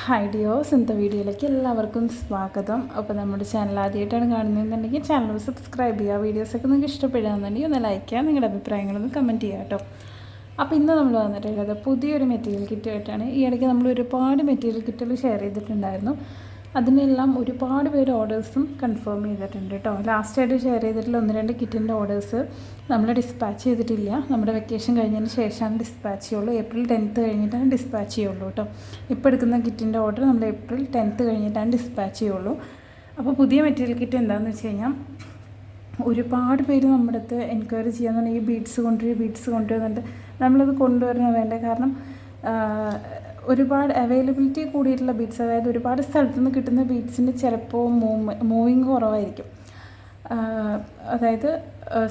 Hi ഡിയോസ്, ഇന്നത്തെ വീഡിയോയിലേക്ക് എല്ലാവർക്കും സ്വാഗതം. അപ്പോൾ നമ്മുടെ ചാനൽ ആദ്യമായിട്ടാണ് കാണുന്നതെന്നുണ്ടെങ്കിൽ ചാനൽ സബ്സ്ക്രൈബ് ചെയ്യുക. വീഡിയോസൊക്കെ നിങ്ങൾക്ക് ഇഷ്ടപ്പെടുകയാണെന്നുണ്ടെങ്കിൽ ഒന്ന് ലൈക്ക് ചെയ്യുക, നിങ്ങളുടെ അഭിപ്രായങ്ങളൊന്ന് കമൻറ്റ് ചെയ്യുക കേട്ടോ. അപ്പോൾ ഇന്ന് നമ്മൾ വന്നിട്ടുള്ളത് പുതിയൊരു മെറ്റീരിയൽ കിറ്റായിട്ടാണ്. ഈ ഇടയ്ക്ക് നമ്മൾ ഒരുപാട് മെറ്റീരിയൽ കിറ്റുകൾ ഷെയർ ചെയ്തിട്ടുണ്ടായിരുന്നു. അതിനെല്ലാം ഒരുപാട് പേര് ഓർഡേഴ്സും കൺഫേം ചെയ്തിട്ടുണ്ട് കേട്ടോ. ലാസ്റ്റായിട്ട് ഷെയർ ചെയ്തിട്ടുള്ള 1-2 കിറ്റിൻ്റെ ഓർഡേഴ്സ് നമ്മൾ ഡിസ്പാച്ച് ചെയ്തിട്ടില്ല. നമ്മുടെ വെക്കേഷൻ കഴിഞ്ഞതിന് ശേഷമാണ് ഡിസ്പാച്ച് ചെയ്യുള്ളൂ. ഏപ്രിൽ 10th കഴിഞ്ഞിട്ടാണ് ഡിസ്പാച്ച് ചെയ്യുള്ളൂ കേട്ടോ. ഇപ്പോൾ എടുക്കുന്ന കിറ്റിൻ്റെ ഓർഡർ നമ്മൾ ഏപ്രിൽ 10th കഴിഞ്ഞിട്ടാണ് ഡിസ്പാച്ച് ചെയ്യുള്ളൂ. അപ്പോൾ പുതിയ മെറ്റീരിയൽ കിറ്റ് എന്താണെന്ന് വെച്ച് കഴിഞ്ഞാൽ ഒരുപാട് പേര് നമ്മുടെ അടുത്ത് എൻക്വയറി ചെയ്യാൻ ഈ ബീഡ്സ് കൊണ്ടുവരുന്നുണ്ട്. നമ്മളത് കൊണ്ടുവരണം വേണ്ട, കാരണം ഒരുപാട് അവൈലബിലിറ്റി കൂടിയിട്ടുള്ള ബീഡ്സ്, അതായത് ഒരുപാട് സ്ഥലത്തു നിന്ന് കിട്ടുന്ന ബീഡ്സിന് ചിലപ്പോൾ മൂവിങ് കുറവായിരിക്കും, അതായത്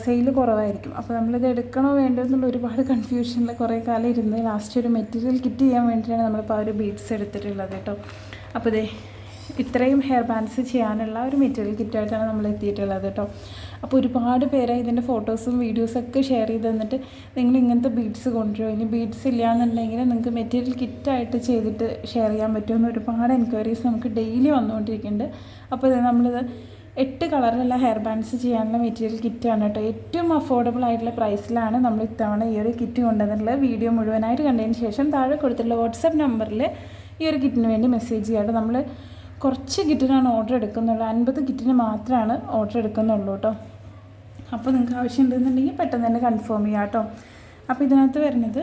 സെയിൽ കുറവായിരിക്കും. അപ്പോൾ നമ്മളിത് എടുക്കണോ വേണ്ടോ എന്നുള്ള ഒരുപാട് കൺഫ്യൂഷനിൽ കുറേ കാലം ഇരുന്ന് ലാസ്റ്റ് ഒരു മെറ്റീരിയൽ കിറ്റ് ചെയ്യാൻ വേണ്ടിയിട്ടാണ് നമ്മളിപ്പോൾ ആ ഒരു ബീഡ്സ് എടുത്തിട്ടുള്ളത് കേട്ടോ. അപ്പോൾ ഇത്രയും ഹെയർ ബാൻഡ്സ് ചെയ്യാനുള്ള ഒരു മെറ്റീരിയൽ കിറ്റായിട്ടാണ് നമ്മൾ എത്തിയിട്ടുള്ളത് കേട്ടോ. അപ്പോൾ ഒരുപാട് പേരെ ഇതിൻ്റെ ഫോട്ടോസും വീഡിയോസൊക്കെ ഷെയർ ചെയ്ത് തന്നിട്ട് നിങ്ങൾ ഇങ്ങനത്തെ ബീഡ്സ് കൊണ്ടുവരുമോ, ഇനി ബീഡ്സ് ഇല്ലയെന്നുണ്ടെങ്കിൽ നിങ്ങൾക്ക് മെറ്റീരിയൽ കിറ്റായിട്ട് ചെയ്തിട്ട് ഷെയർ ചെയ്യാൻ പറ്റുമെന്ന് ഒരുപാട് എൻക്വയറീസ് നമുക്ക് ഡെയിലി വന്നുകൊണ്ടിരിക്കുന്നുണ്ട്. അപ്പോൾ നമ്മളിത് 8 കളറിലുള്ള ഹെയർ ബാൻഡ്സ് ചെയ്യാനുള്ള മെറ്റീരിയൽ കിറ്റാണ് കേട്ടോ. ഏറ്റവും അഫോർഡബിൾ ആയിട്ടുള്ള പ്രൈസിലാണ് നമ്മൾ ഇത്തവണ ഈ ഒരു കിറ്റ് കൊണ്ടുവന്നിട്ടുള്ളത്. വീഡിയോ മുഴുവനായിട്ട് കണ്ടതിന് ശേഷം താഴെ കൊടുത്തിട്ടുള്ള വാട്സപ്പ് നമ്പറിൽ ഈ ഒരു കിറ്റിന് വേണ്ടി മെസ്സേജ് ചെയ്യാട്ടോ. നമ്മൾ കുറച്ച് കിറ്റിനാണ് ഓർഡർ എടുക്കുന്നുള്ളൂ, 50 കിറ്റിന് മാത്രമാണ് ഓർഡർ എടുക്കുന്നുള്ളൂ കേട്ടോ. അപ്പോൾ നിങ്ങൾക്ക് ആവശ്യമുണ്ടെന്നുണ്ടെങ്കിൽ പെട്ടെന്ന് തന്നെ കൺഫേം ചെയ്യാം കേട്ടോ. അപ്പോൾ ഇതിനകത്ത് വരുന്നത്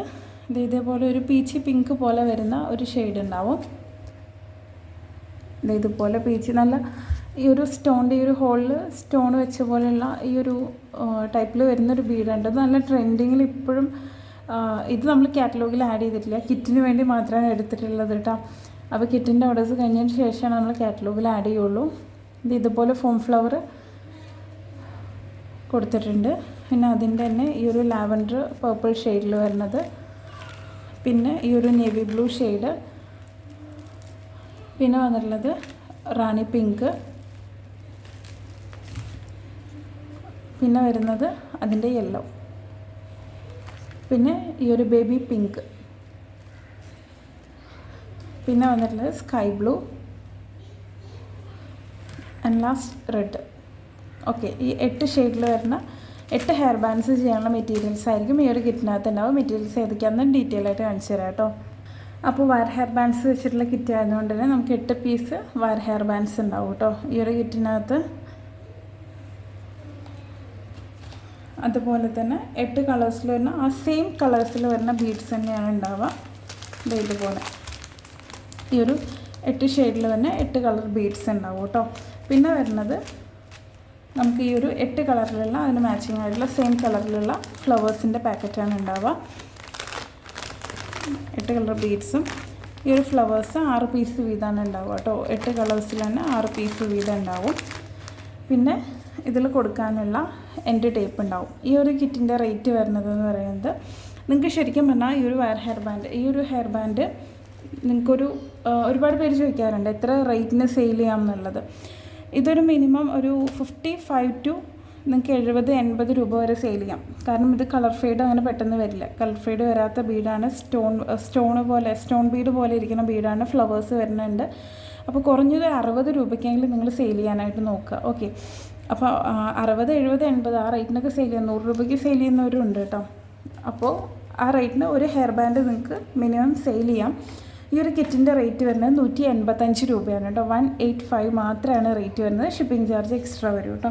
ഇതേപോലെ ഒരു പീച്ച് പിങ്ക് പോലെ വരുന്ന ഒരു ഷെയ്ഡ് ഉണ്ടാവും. ഇതുപോലെ പീച്ച് നല്ല ഈ ഒരു സ്റ്റോണിൻ്റെ ഈ ഒരു ഹോളിൽ സ്റ്റോൺ വെച്ച പോലെയുള്ള ഈ ഒരു ടൈപ്പിൽ വരുന്നൊരു ബീഡുണ്ട്. അത് നല്ല ട്രെൻഡിങ്ങിൽ ഇപ്പോഴും. ഇത് നമ്മൾ കാറ്റലോഗിൽ ആഡ് ചെയ്തിട്ടില്ല, കിറ്റിന് വേണ്ടി മാത്രമാണ് എടുത്തിട്ടുള്ളത് കേട്ടോ. അപ്പോൾ കിറ്റിൻ്റെ ഓർഡേഴ്സ് കഴിഞ്ഞതിന് ശേഷമാണ് നമ്മൾ കാറ്റലോഗിൽ ആഡ് ചെയ്യുള്ളൂ. ഇതുപോലെ ഫോം ഫ്ലവർ കൊടുത്തിട്ടുണ്ട്. പിന്നെ അതിൻ്റെ തന്നെ ഈ ഒരു ലാവൻഡർ പർപ്പിൾ ഷെയ്ഡിൽ വരുന്നത്, പിന്നെ ഈ ഒരു നേവി ബ്ലൂ ഷെയ്ഡ്, പിന്നെ വന്നിട്ടുള്ളത് റാണി പിങ്ക്, പിന്നെ വരുന്നത് അതിൻ്റെ യെല്ലോ, പിന്നെ ഈ ഒരു ബേബി പിങ്ക്, പിന്നെ വന്നിട്ടുള്ളത് sky blue and last red. Okay, ഈ 8 ഷെയ്ഡിൽ വരുന്ന 8 ഹെയർ ബാൻഡ്സ് ചെയ്യാനുള്ള മെറ്റീരിയൽസ് ആയിരിക്കും ഈ ഒരു കിറ്റിനകത്ത് ഉണ്ടാവും. മെറ്റീരിയൽസ് ഏതൊക്കെയാണെന്ന് ഡീറ്റെയിൽ ആയിട്ട് കാണിച്ചു തരാം കേട്ടോ. അപ്പോൾ വയർ ഹെയർ ബാൻഡ്സ് വെച്ചിട്ടുള്ള കിറ്റ് ആയതുകൊണ്ട് തന്നെ നമുക്ക് 8 പീസ് വയർ ഹെയർ ബാൻഡ്സ് ഉണ്ടാവും കേട്ടോ ഈ ഒരു കിറ്റിനകത്ത്. അതുപോലെ തന്നെ 8 കളേഴ്സിൽ വരുന്ന ആ സെയിം കളേഴ്സിൽ വരുന്ന ബീഡ്സ് തന്നെയാണ് ഉണ്ടാവുക. ഇതുപോലെ ഈ ഒരു 8 ഷെയ്ഡിൽ തന്നെ 8 കളർ ബീഡ്സ് ഉണ്ടാവും കേട്ടോ. പിന്നെ വരുന്നത് നമുക്ക് ഈ ഒരു 8 കളറിലുള്ള അതിന് മാച്ചിങ് ആയിട്ടുള്ള സെയിം കളറിലുള്ള ഫ്ലവേഴ്സിൻ്റെ പാക്കറ്റാണ് ഉണ്ടാവുക. 8 കളർ ബീഡ്സും ഈ ഒരു ഫ്ലവേഴ്സ് 6 പീസ് വീതമാണ് ഉണ്ടാവുക കേട്ടോ. 8 കളേഴ്സിൽ തന്നെ 6 പീസ് വീതം ഉണ്ടാവും. പിന്നെ ഇതിൽ കൊടുക്കാനുള്ള എൻഡ് ടേപ്പ് ഉണ്ടാവും. ഈ ഒരു കിറ്റിൻ്റെ റേറ്റ് വരുന്നതെന്ന് പറയുന്നത്, നിങ്ങൾക്ക് ശരിക്കും പറഞ്ഞാൽ ഈ ഒരു ഹെയർ ബാൻഡ് നിങ്ങൾക്കൊരു ഒരുപാട് പേര് ചോദിക്കാറുണ്ട് എത്ര റേറ്റിന് സെയിൽ ചെയ്യാം എന്നുള്ളത്. ഇതൊരു മിനിമം ഒരു 55 to നിങ്ങൾക്ക് 70-80 രൂപ വരെ സെയിൽ ചെയ്യാം. കാരണം ഇത് കളർ ഫെയ്ഡ് അങ്ങനെ പെട്ടെന്ന് വരില്ല. കളർ ഫെയ്ഡ് വരാത്ത ബീഡാണ്, സ്റ്റോൺ ബീഡ് പോലെ ഇരിക്കുന്ന ബീഡാണ്, ഫ്ലവേഴ്സ് വരുന്നുണ്ട്. അപ്പോൾ കുറഞ്ഞത് 60 രൂപയ്ക്കെങ്കിലും നിങ്ങൾ സെയിൽ ചെയ്യാനായിട്ട് നോക്കുക. ഓക്കെ, അപ്പോൾ 60, 70, 80 ആ റേറ്റിനൊക്കെ സെയിൽ ചെയ്യാം. 100 രൂപയ്ക്ക് സെയിൽ ചെയ്യുന്നവരും ഉണ്ട് കേട്ടോ. അപ്പോൾ ആ റേറ്റിന് ഒരു ഹെയർ ബാൻഡ് നിങ്ങൾക്ക് മിനിമം സെയിൽ ചെയ്യാം. ഈ ഒരു കിറ്റിൻ്റെ റേറ്റ് വരുന്നത് 185 രൂപയാണ് കേട്ടോ. 185 മാത്രമാണ് റേറ്റ് വരുന്നത്. ഷിപ്പിംഗ് ചാർജ് എക്സ്ട്രാ വരും കേട്ടോ.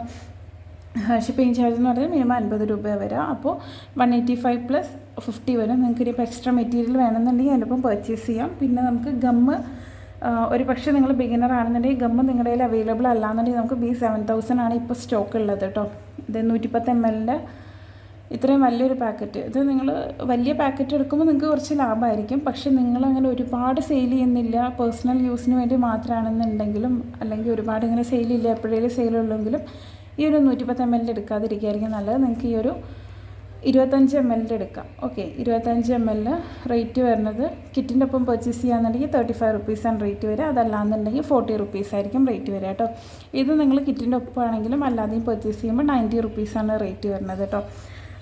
ഷിപ്പിംഗ് ചാർജ് എന്ന് പറയുന്നത് മിനിമം 50 രൂപ വരിക. അപ്പോൾ 185 + 50 വരും. നിങ്ങൾക്ക് ഇനിയിപ്പോൾ എക്സ്ട്രാ മെറ്റീരിയൽ വേണമെന്നുണ്ടെങ്കിൽ അതിൻ്റെ ഒപ്പം പർച്ചേസ് ചെയ്യാം. പിന്നെ നമുക്ക് ഗമ്മ്, ഒരു പക്ഷേ നിങ്ങൾ ബിഗിനർ ആണെന്നുണ്ടെങ്കിൽ ഗമ്മ് നിങ്ങളുടെ കയ്യിൽ അവൈലബിൾ അല്ലാന്നുണ്ടെങ്കിൽ നമുക്ക് B7000 ആണ് ഇപ്പോൾ സ്റ്റോക്ക് ഉള്ളത് കേട്ടോ. ഇത് 110 ml ഇത്രയും വലിയൊരു പാക്കറ്റ്. ഇത് നിങ്ങൾ വലിയ പാക്കറ്റ് എടുക്കുമ്പോൾ നിങ്ങൾക്ക് കുറച്ച് ലാഭമായിരിക്കും. പക്ഷേ നിങ്ങളങ്ങനെ ഒരുപാട് സെയിൽ ചെയ്യുന്നില്ല, പേഴ്സണൽ യൂസിന് വേണ്ടി മാത്രമാണെന്നുണ്ടെങ്കിലും, അല്ലെങ്കിൽ ഒരുപാട് ഇങ്ങനെ സെയിലില്ല, എപ്പോഴേലും സെയിലുള്ളെങ്കിലും ഈ ഒരു 110 ml എടുക്കാതിരിക്കുകയായിരിക്കും നല്ലത്. നിങ്ങൾക്ക് ഈ ഒരു 25 ml എടുക്കാം. ഓക്കെ, 25 ml റേറ്റ് വരുന്നത് കിറ്റിൻ്റെ ഒപ്പം പർച്ചേസ് ചെയ്യാന്നുണ്ടെങ്കിൽ 35 റുപ്പീസാണ് റേറ്റ് വരിക. അതല്ലാന്നുണ്ടെങ്കിൽ 40 റുപ്പീസായിരിക്കും റേറ്റ് വരിക കേട്ടോ. ഇത് നിങ്ങൾ കിറ്റിൻ്റെ ഒപ്പമാണെങ്കിലും അല്ലാതെയും പർച്ചേസ് ചെയ്യുമ്പോൾ 90 റുപ്പീസാണ് റേറ്റ് വരുന്നത് കേട്ടോ.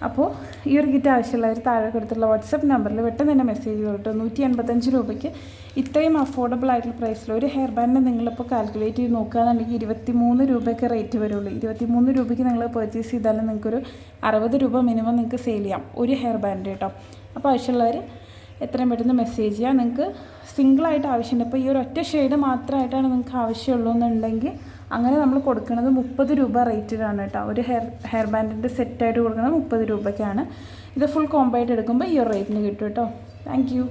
അപ്പോൾ ഈ ഒരു കിറ്റ് ആവശ്യമുള്ളവർ താഴെ കൊടുത്തുള്ള വാട്സപ്പ് നമ്പറിൽ പെട്ടെന്ന് തന്നെ മെസ്സേജ് ചെയ്തോട്ടോ. 185 രൂപയ്ക്ക് ഇത്രയും അഫോർഡബിൾ ആയിട്ടുള്ള പ്രൈസിൽ ഒരു ഹെയർ ബാൻഡ് നിങ്ങളിപ്പോൾ കാൽക്കുലേറ്റ് ചെയ്ത് നോക്കുകയാണെന്നുണ്ടെങ്കിൽ 23 രൂപയ്ക്ക് റേറ്റ് വരുള്ളൂ. 23 രൂപയ്ക്ക് നിങ്ങൾ പർച്ചേസ് ചെയ്താലും നിങ്ങൾക്കൊരു 60 രൂപ മിനിമം നിങ്ങൾക്ക് സെയിൽ ചെയ്യാം ഒരു ഹെയർ ബാൻഡ് കേട്ടോ. അപ്പോൾ ആവശ്യമുള്ളവർ എത്രയും പെട്ടെന്ന് മെസ്സേജ് ചെയ്യുക. നിങ്ങൾക്ക് സിംഗിളായിട്ട് ആവശ്യമുണ്ട്. ഇപ്പോൾ ഈ ഒരു ഒറ്റ ഷെയ്ഡ് മാത്രമായിട്ടാണ് നിങ്ങൾക്ക് ആവശ്യമുള്ളൂ എന്നുണ്ടെങ്കിൽ അങ്ങനെ നമ്മൾ കൊടുക്കുന്നത് 30 രൂപ റേറ്റിലാണ് കേട്ടോ. ഒരു ഹെയർ ബാൻഡിൻ്റെ സെറ്റായിട്ട് കൊടുക്കുന്നത് 30 രൂപയ്ക്കാണ്. ഇത് ഫുൾ കോംബോ ആയിട്ട് എടുക്കുമ്പോൾ ഈ ഒരു റേറ്റിന് കിട്ടും കേട്ടോ. Thank you.